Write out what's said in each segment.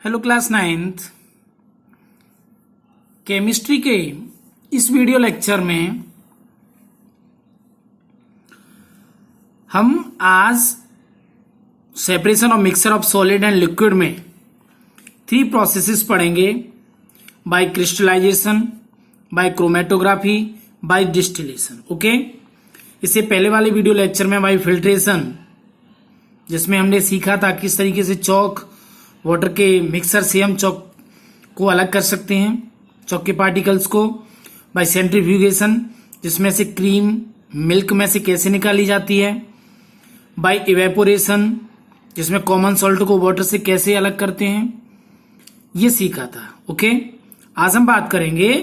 Hello class 9th chemistry के इस video lecture में हम आज separation of mixture of solid and liquid में 3 प्रोसेसेस पढ़ेंगे। By crystallisation, by chromatography, by distillation. Okay, इससे पहले वाले वीडियो लेक्चर में बाय फिल्ट्रेशन, जिसमें हमने सीखा था किस तरीके से चौक वाटर के मिक्सर से हम चौक को अलग कर सकते हैं, चौक के पार्टिकल्स को। बाय सेंट्रीफ्यूगेशन, जिसमें से क्रीम मिल्क में से कैसे निकाली जाती है। बाय इवेपोरेशन, जिसमें कॉमन सॉल्ट को वाटर से कैसे अलग करते हैं, ये सीखा था। ओके, आज हम बात करेंगे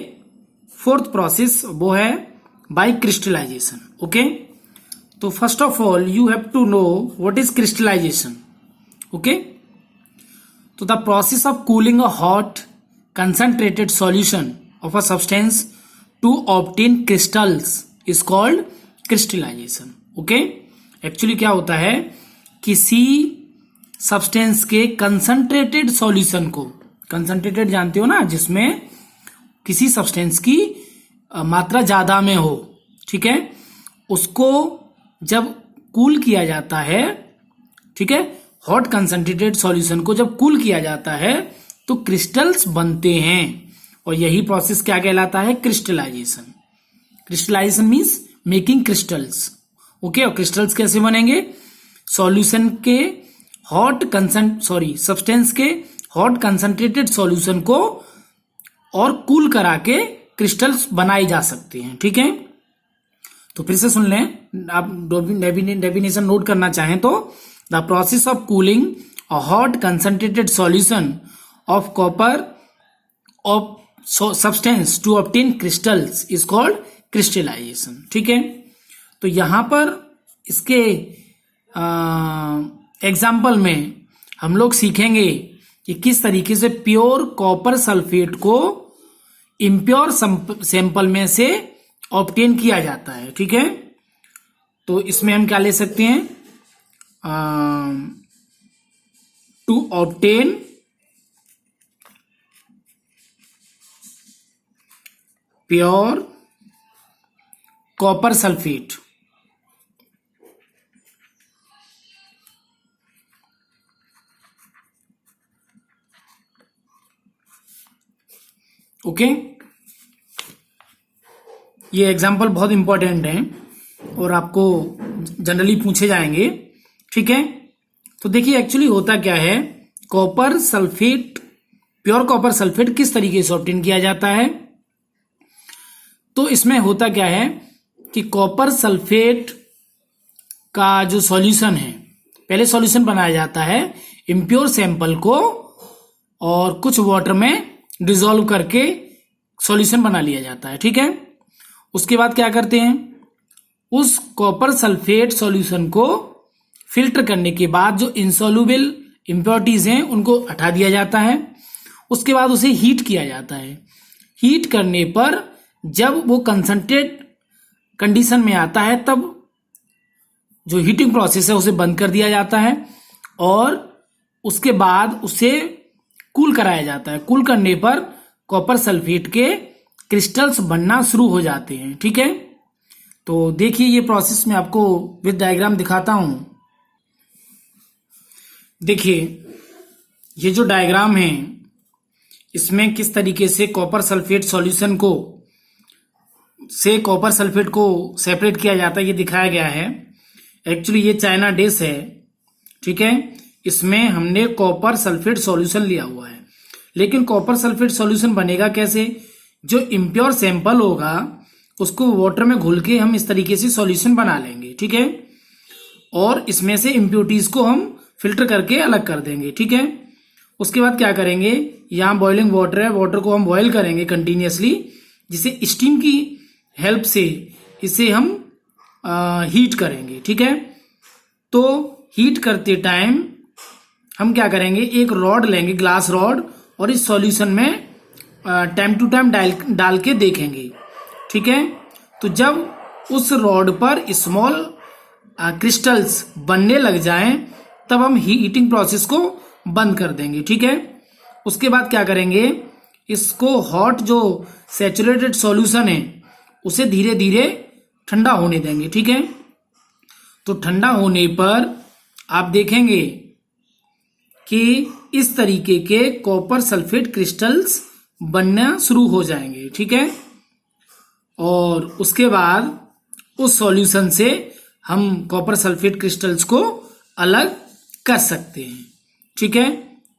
4th प्रोसेस, वो है बाय क्रिस्टलाइजेशन। ओके, तो first of all you have to know what is crystallisation. Okay, तो the process of cooling a hot concentrated solution of a substance to obtain crystals is called crystallization. Okay, actually क्या होता है, किसी substance के concentrated solution को, concentrated जानते हो ना, जिसमें किसी सब्सटेंस की मात्रा ज्यादा में हो, ठीक है, उसको जब कूल किया जाता है, ठीक है, हॉट कंसंट्रेटेड सॉल्यूशन को जब कूल किया जाता है तो क्रिस्टल्स बनते हैं, और यही प्रोसेस क्या कहलाता है, crystallisation. Crystallisation means making crystals. Okay, और क्रिस्टल्स कैसे बनेंगे, सॉल्यूशन के सब्सटेंस के हॉट कंसंट्रेटेड सॉल्यूशन को और कूल करा के क्रिस्टल्स बनाए जा सकते हैं। ठीक है, तो फिर से सुन लें, आप डेफिनेशन नोट करना चाहें तो the process of cooling a hot concentrated solution of copper of substance to obtain crystals is called crystallization। ठीक है, तो यहां पर इसके एग्जाम्पल में हम लोग सीखेंगे कि किस तरीके से प्योर कॉपर सल्फेट को इम्प्योर सैंपल में से ऑब्टेन किया जाता है। ठीक है, तो इसमें हम क्या ले सकते हैं, to obtain pure copper sulphate. Okay, ये एग्जाम्पल बहुत इंपॉर्टेंट है और आपको जनरली पूछे जाएंगे। ठीक है, तो देखिए एक्चुअली होता क्या है, copper sulphate, pure copper sulphate किस तरीके से ऑब्टेन किया जाता है। तो इसमें होता क्या है कि कॉपर सल्फेट का जो सॉल्यूशन है, पहले सॉल्यूशन बनाया जाता है इम्प्योर सैंपल को और कुछ वाटर में डिसॉल्व करके सॉल्यूशन बना लिया जाता है। ठीक है, उसके बाद क्या करते हैं, उस कॉपर सल्फेट सॉल्यूशन को फिल्टर करने के बाद जो इनसॉल्युबल इम्प्योरिटीज हैं उनको हटा दिया जाता है। उसके बाद उसे हीट किया जाता है। हीट करने पर जब वो कंसंट्रेट कंडीशन में आता है तब जो हीटिंग प्रोसेस है उसे बंद कर दिया जाता है और उसके बाद उसे कूल कराया जाता है। कूल करने पर कॉपर सल्फेट के क्रिस्टल्स बनना शुरू हो जाते हैं। ठीक है, तो देखिए ये प्रोसेस मैं आपको विद डायग्राम दिखाता हूं। देखिए ये जो डायग्राम है, इसमें किस तरीके से कॉपर सल्फेट सॉल्यूशन को कॉपर सल्फेट को सेपरेट किया जाता है, ये दिखाया गया है। एक्चुअली ये चाइना डिश है। ठीक है, इसमें हमने कॉपर सल्फेट सॉल्यूशन लिया हुआ है, लेकिन कॉपर सल्फेट सॉल्यूशन बनेगा कैसे, जो इम्प्योर सैंपल होगा उसको वाटर में घुल के हम इस तरीके से सॉल्यूशन बना लेंगे। ठीक है, और इसमें से इम्प्योरिटीज को हम फिल्टर करके अलग कर देंगे। ठीक है, उसके बाद क्या करेंगे, यहाँ बॉइलिंग वाटर है, वाटर को हम बॉयल करेंगे कंटिन्यूसली, जिसे स्टीम की हेल्प से इसे हम हीट करेंगे। ठीक है, तो हीट करते टाइम हम क्या करेंगे, एक रॉड लेंगे, ग्लास रॉड, और इस सॉल्यूशन में टाइम टू टाइम डाल के देखेंगे। ठीक है, तो जब उस रॉड पर स्मॉल क्रिस्टल्स बनने लग जाएं तब हम हीटिंग प्रोसेस को बंद कर देंगे। ठीक है, उसके बाद क्या करेंगे, इसको हॉट जो सैचुरेटेड सॉल्यूशन है उसे धीरे धीरे ठंडा होने देंगे। ठीक है, तो ठंडा होने पर आप देखेंगे कि इस तरीके के कॉपर सल्फेट क्रिस्टल्स बनना शुरू हो जाएंगे। ठीक है, और उसके बाद उस सॉल्यूशन से हम कॉपर सल्फेट क्रिस्टल्स को अलग कर सकते हैं। ठीक है,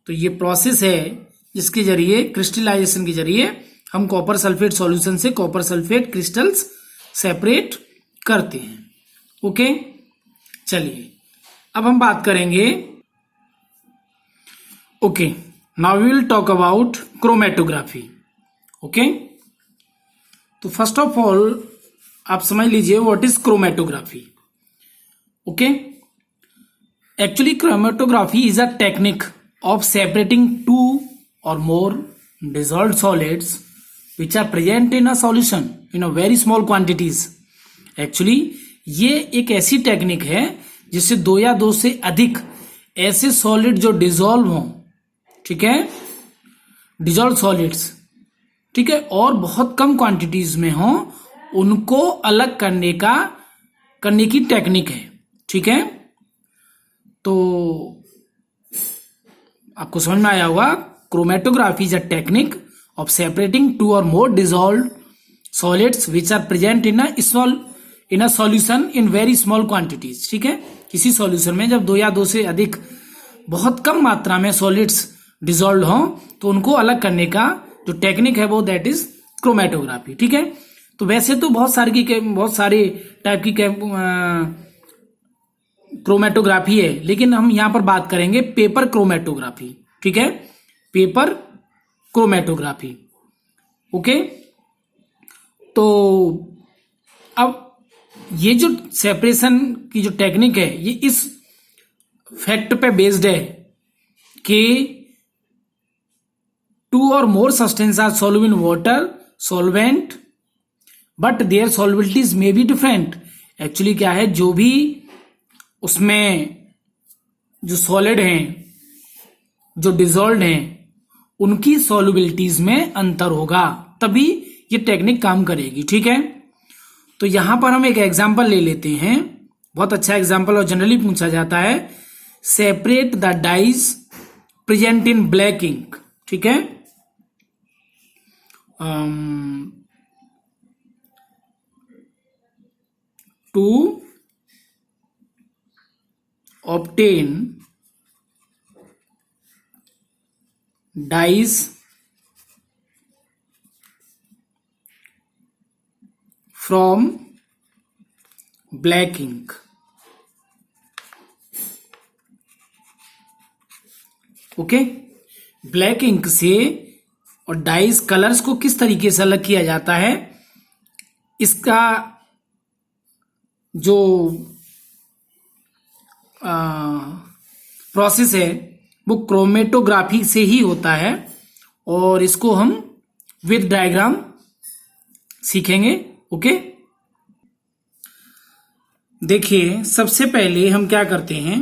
तो ये प्रोसेस है जिसके जरिए क्रिस्टलाइजेशन के जरिए हम कॉपर सल्फेट सॉल्यूशन से कॉपर सल्फेट क्रिस्टल्स सेपरेट करते हैं। ओके, चलिए अब हम बात करेंगे। Okay, now we will talk about chromatography. Okay, तो फर्स्ट ऑफ ऑल आप समझ लीजिए what is chromatography. Okay, actually chromatography is a technique of separating two और more dissolved solids which are present in a solution in a very small quantities। Actually ये एक ऐसी technique है जिससे दो या दो से अधिक ऐसे सॉलिड जो डिजोल्व हों, ठीक है, डिजोल्व सॉलिड्स, ठीक है, और बहुत कम क्वांटिटीज में हों, उनको अलग करने की टेक्निक है। ठीक है, तो आपको समझ में आया होगा, chromatography is a technique of separating two और more dissolve solids which are present in a solution in very small quantities. ठीक है, किसी सॉल्यूशन में जब दो या दो से अधिक बहुत कम मात्रा में सॉलिड्स डिजोल्व हों तो उनको अलग करने का जो टेक्निक है वो दैट इज क्रोमेटोग्राफी। ठीक है, तो वैसे तो बहुत सारे टाइप की क्रोमेटोग्राफी है, लेकिन हम यहां पर बात करेंगे पेपर क्रोमेटोग्राफी। ठीक है, पेपर क्रोमेटोग्राफी। ओके, तो अब ये जो सेपरेशन की जो टेक्निक है ये इस फैक्ट पे बेस्ड है कि टू और more substance are solve in water solvent but their solubilities may be different. Actually क्या है, जो भी उसमें जो सॉलिड हैं, जो डिजोल्व हैं, उनकी सॉल्युबिलिटीज में अंतर होगा, तभी ये टेक्निक काम करेगी। ठीक है, तो यहां पर हम एक एग्जांपल ले लेते हैं, बहुत अच्छा एग्जांपल और जनरली पूछा जाता है, separate the dyes present in black ink. ठीक है, to obtain dyes from black ink। Okay, black ink से और डाइज कलर्स को किस तरीके से अलग किया जाता है, इसका जो प्रोसेस है वो क्रोमेटोग्राफी से ही होता है, और इसको हम विद डायग्राम सीखेंगे। ओके, देखिए सबसे पहले हम क्या करते हैं,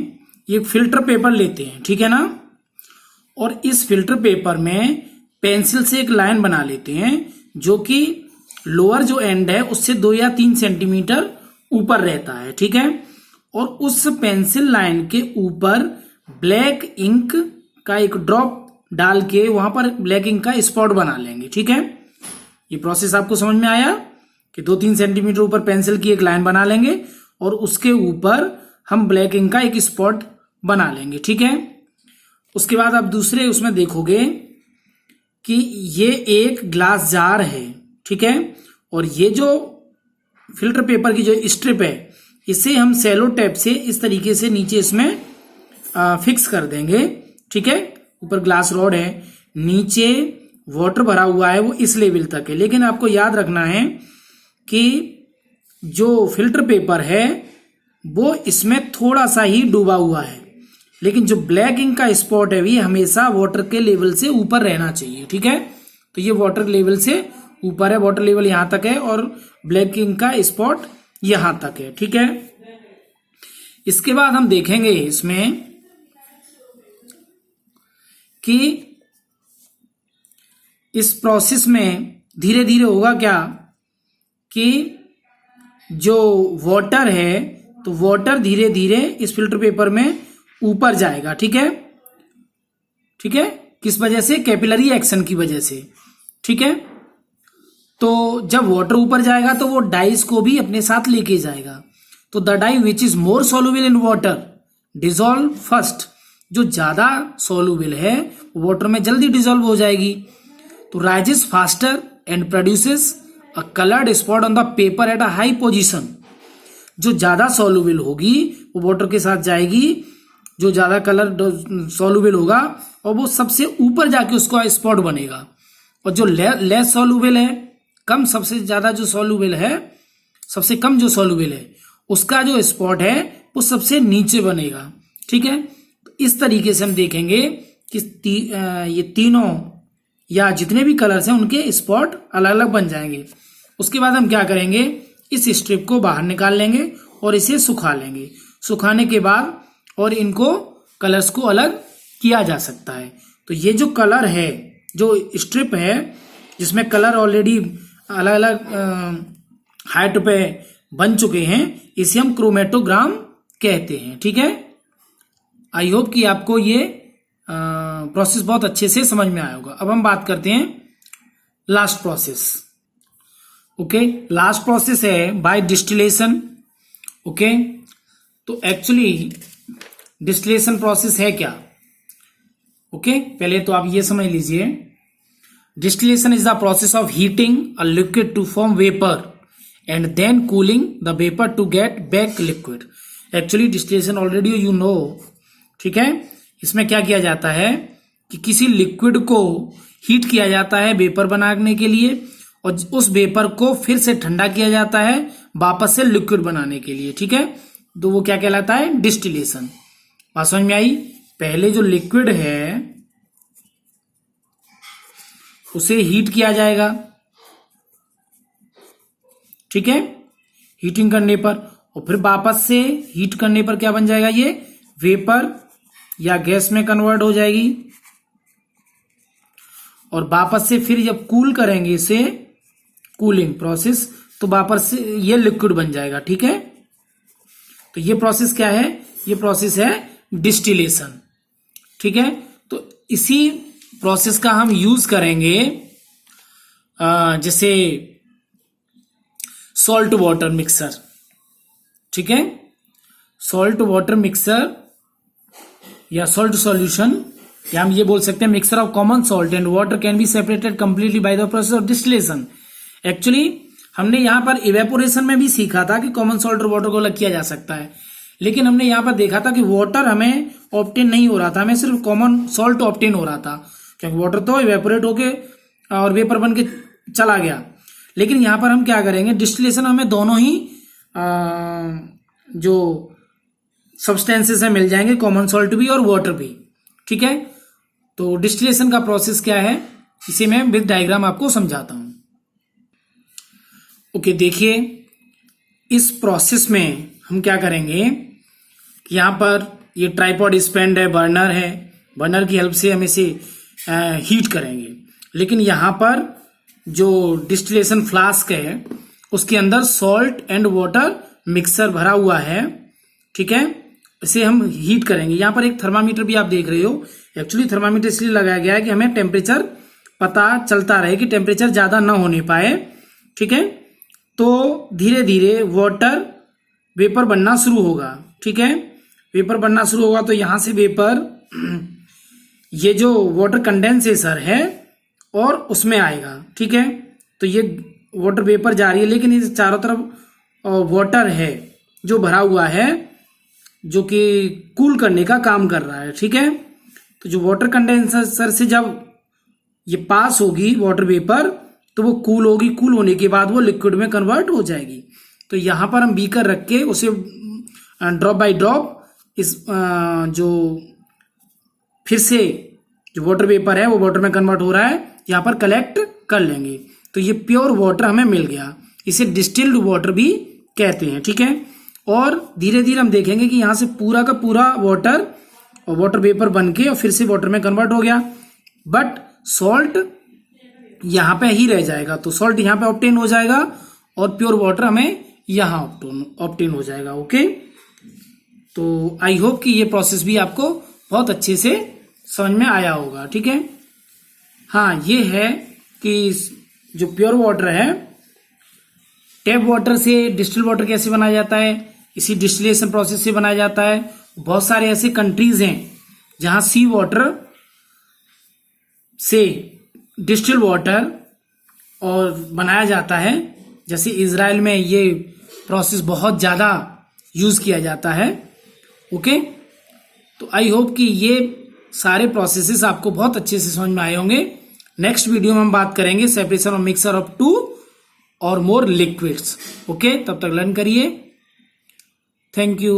ये फिल्टर पेपर लेते हैं, ठीक है ना, और इस फिल्टर पेपर में पेंसिल से एक लाइन बना लेते हैं जो कि लोअर जो एंड है उससे 2 या 3 सेंटीमीटर ऊपर रहता है। ठीक है, और उस पेंसिल लाइन के ऊपर ब्लैक इंक का एक ड्रॉप डाल के वहां पर ब्लैक इंक का स्पॉट बना लेंगे। ठीक है, ये प्रोसेस आपको समझ में आया कि 2-3 सेंटीमीटर ऊपर पेंसिल की एक लाइन बना लेंगे और उसके ऊपर हम ब्लैक इंक का एक स्पॉट बना लेंगे। ठीक है, उसके बाद आप दूसरे उसमें देखोगे कि ये एक ग्लास जार है। ठीक है, और ये जो फिल्टर पेपर की जो स्ट्रिप है इसे हम सेलो टेप से इस तरीके से नीचे इसमें फिक्स कर देंगे। ठीक है, ऊपर ग्लास रॉड है, नीचे वाटर भरा हुआ है, वो इस लेवल तक है, लेकिन आपको याद रखना है कि जो फिल्टर पेपर है वो इसमें थोड़ा सा ही डूबा हुआ है, लेकिन जो ब्लैक इंक का स्पॉट है ये हमेशा वाटर के लेवल से ऊपर रहना चाहिए। ठीक है, तो ये वाटर लेवल से ऊपर है, वाटर लेवल यहां तक है और ब्लैक इंक का स्पॉट यहां तक है। ठीक है, इसके बाद हम देखेंगे इसमें कि इस प्रोसेस में धीरे धीरे होगा क्या कि जो वाटर है तो वाटर धीरे धीरे इस फिल्टर पेपर में ऊपर जाएगा। ठीक है, ठीक है, किस वजह से? कैपिलरी एक्शन की वजह से। ठीक है, तो जब वाटर ऊपर जाएगा तो वो डाइस को भी अपने साथ लेके जाएगा। तो the dye which is more soluble in water dissolve first, जो ज्यादा सोल्यूबल है वाटर में जल्दी डिजोल्व हो जाएगी। तो rises faster and produces a coloured spot on the paper at a high position, जो ज्यादा सोल्यूबल होगी वो वाटर के साथ जाएगी, जो ज्यादा कलर सोल्यूबल होगा और वो सबसे ऊपर जाके उसका स्पॉट बनेगा। और जो लेस सोल्यूबल है, कम, सबसे ज्यादा जो सोल्यूबल है, सबसे कम जो सोल्यूबल है, उसका जो स्पॉट है वो सबसे नीचे बनेगा। ठीक है, तो इस तरीके से हम देखेंगे कि ये तीनों या जितने भी कलर्स हैं उनके स्पॉट अलग अलग बन जाएंगे। उसके बाद हम क्या करेंगे, इस स्ट्रिप को बाहर निकाल लेंगे और इसे सुखा लेंगे। सुखाने के बाद और इनको कलर्स को अलग किया जा सकता है। तो ये जो कलर है, जो स्ट्रिप है जिसमें कलर ऑलरेडी अलग अलग हाइट पे बन चुके हैं, इसे हम क्रोमेटोग्राम कहते हैं। ठीक है, आई होप कि आपको ये प्रोसेस बहुत अच्छे से समझ में आया होगा। अब हम बात करते हैं last process. Okay, last process है बाय डिस्टिलेशन। ओके, तो एक्चुअली डिस्टिलेशन प्रोसेस है क्या? ओके, पहले तो आप ये समझ लीजिए, distillation is the process of heating a liquid to form vapour and then cooling the vapour to get back liquid. Actually distillation already you know. ठीक है, इसमें क्या किया जाता है कि किसी लिक्विड को हीट किया जाता है वेपर बनाने के लिए, और उस वेपर को फिर से ठंडा किया जाता है वापस से लिक्विड बनाने के लिए। ठीक है, तो वो क्या कहलाता है? डिस्टिलेशन। बात समझ में आई? पहले जो लिक्विड है उसे हीट किया जाएगा। ठीक है, हीटिंग करने पर, और फिर वापस से हीट करने पर क्या बन जाएगा? ये वेपर या गैस में कन्वर्ट हो जाएगी, और वापस से फिर जब कूल करेंगे इसे, कूलिंग प्रोसेस, तो वापस से ये लिक्विड बन जाएगा। ठीक है, तो ये प्रोसेस क्या है? ये प्रोसेस है डिस्टिलेशन। ठीक है, तो इसी प्रोसेस का हम यूज करेंगे जैसे सॉल्ट वाटर मिक्सर। ठीक है, सॉल्ट वाटर मिक्सर या सॉल्ट सॉल्यूशन, या हम ये बोल सकते हैं mixer of common salt and water can be separated completely by the process of distillation. Actually हमने यहां पर इवेपोरेशन में भी सीखा था कि कॉमन सॉल्ट और वाटर को अलग किया जा सकता है, लेकिन हमने यहां पर देखा था कि वाटर हमें ऑब्टेन नहीं हो रहा था, हमें सिर्फ कॉमन सॉल्ट ऑब्टेन हो रहा था, क्योंकि वाटर तो इवेपोरेट होके और वेपर बन के चला गया। लेकिन यहां पर हम क्या करेंगे, डिस्टिलेशन हमें दोनों ही जो सब्सटेंसेस है मिल जाएंगे, कॉमन सॉल्ट भी और वाटर भी। ठीक है, तो डिस्टिलेशन का प्रोसेस क्या है इसे मैं विद डायग्राम आपको समझाता हूं। ओके, देखिए इस प्रोसेस में हम क्या करेंगे कि यहां पर ये ट्राइपॉड स्टैंड है, बर्नर है, बर्नर की हेल्प से हम इसे हीट करेंगे। लेकिन यहां पर जो डिस्टिलेशन फ्लास्क है उसके अंदर सॉल्ट एंड वाटर मिक्सर भरा हुआ है। ठीक है, इसे हम हीट करेंगे। यहां पर एक थर्मामीटर भी आप देख रहे हो। एक्चुअली थर्मामीटर इसलिए लगाया गया है कि हमें टेम्परेचर पता चलता रहे, कि टेम्परेचर ज्यादा ना होने पाए। ठीक है, तो धीरे धीरे वाटर वेपर बनना शुरू होगा। ठीक है, वेपर बनना शुरू होगा तो यहां से वेपर ये जो वाटर कंडेंसेशन है और उसमें आएगा। ठीक है, तो ये वाटर वेपर जा रही है, लेकिन इस चारों तरफ वाटर है जो भरा हुआ है, जो कि कूल करने का काम कर रहा है। ठीक है, तो जो वाटर कंडेंसर से जब ये पास होगी वाटर वेपर, तो वो कूल होगी, कूल होने के बाद वो लिक्विड में कन्वर्ट हो जाएगी। तो यहां पर हम बीकर रख के उसे ड्रॉप बाय ड्रॉप इस जो फिर से जो वाटर वेपर है वो वाटर में कन्वर्ट हो रहा है, यहां पर कलेक्ट कर लेंगे। तो ये प्योर वाटर हमें मिल गया, इसे डिस्टिल्ड वाटर भी कहते हैं। ठीक है, और धीरे धीरे हम देखेंगे कि यहां से पूरा का पूरा वाटर और वाटर वेपर बन के और फिर से वाटर में कन्वर्ट हो गया। बट सॉल्ट यहां पे ही रह जाएगा, तो सॉल्ट यहां पे ऑब्टेन हो जाएगा और प्योर वाटर हमें यहां ऑब्टेन हो जाएगा। ओके, तो आई होप कि ये प्रोसेस भी आपको बहुत अच्छे से समझ में आया होगा। ठीक है, हाँ ये है कि जो प्योर वाटर है, टैप वाटर से डिस्टिल वाटर कैसे बनाया जाता है, इसी डिस्टिलेशन प्रोसेस से बनाया जाता है। बहुत सारे ऐसे कंट्रीज हैं जहां सी वाटर से डिस्टिल वाटर और बनाया जाता है, जैसे इजराइल में ये प्रोसेस बहुत ज्यादा यूज किया जाता है। ओके, तो आई होप कि ये सारे प्रोसेसेस आपको बहुत अच्छे से समझ में आए होंगे। नेक्स्ट वीडियो में हम बात करेंगे सेपरेशन ऑफ मिक्सर ऑफ 2 और मोर लिक्विड्स। ओके, तब तक लर्न करिए। Thank you.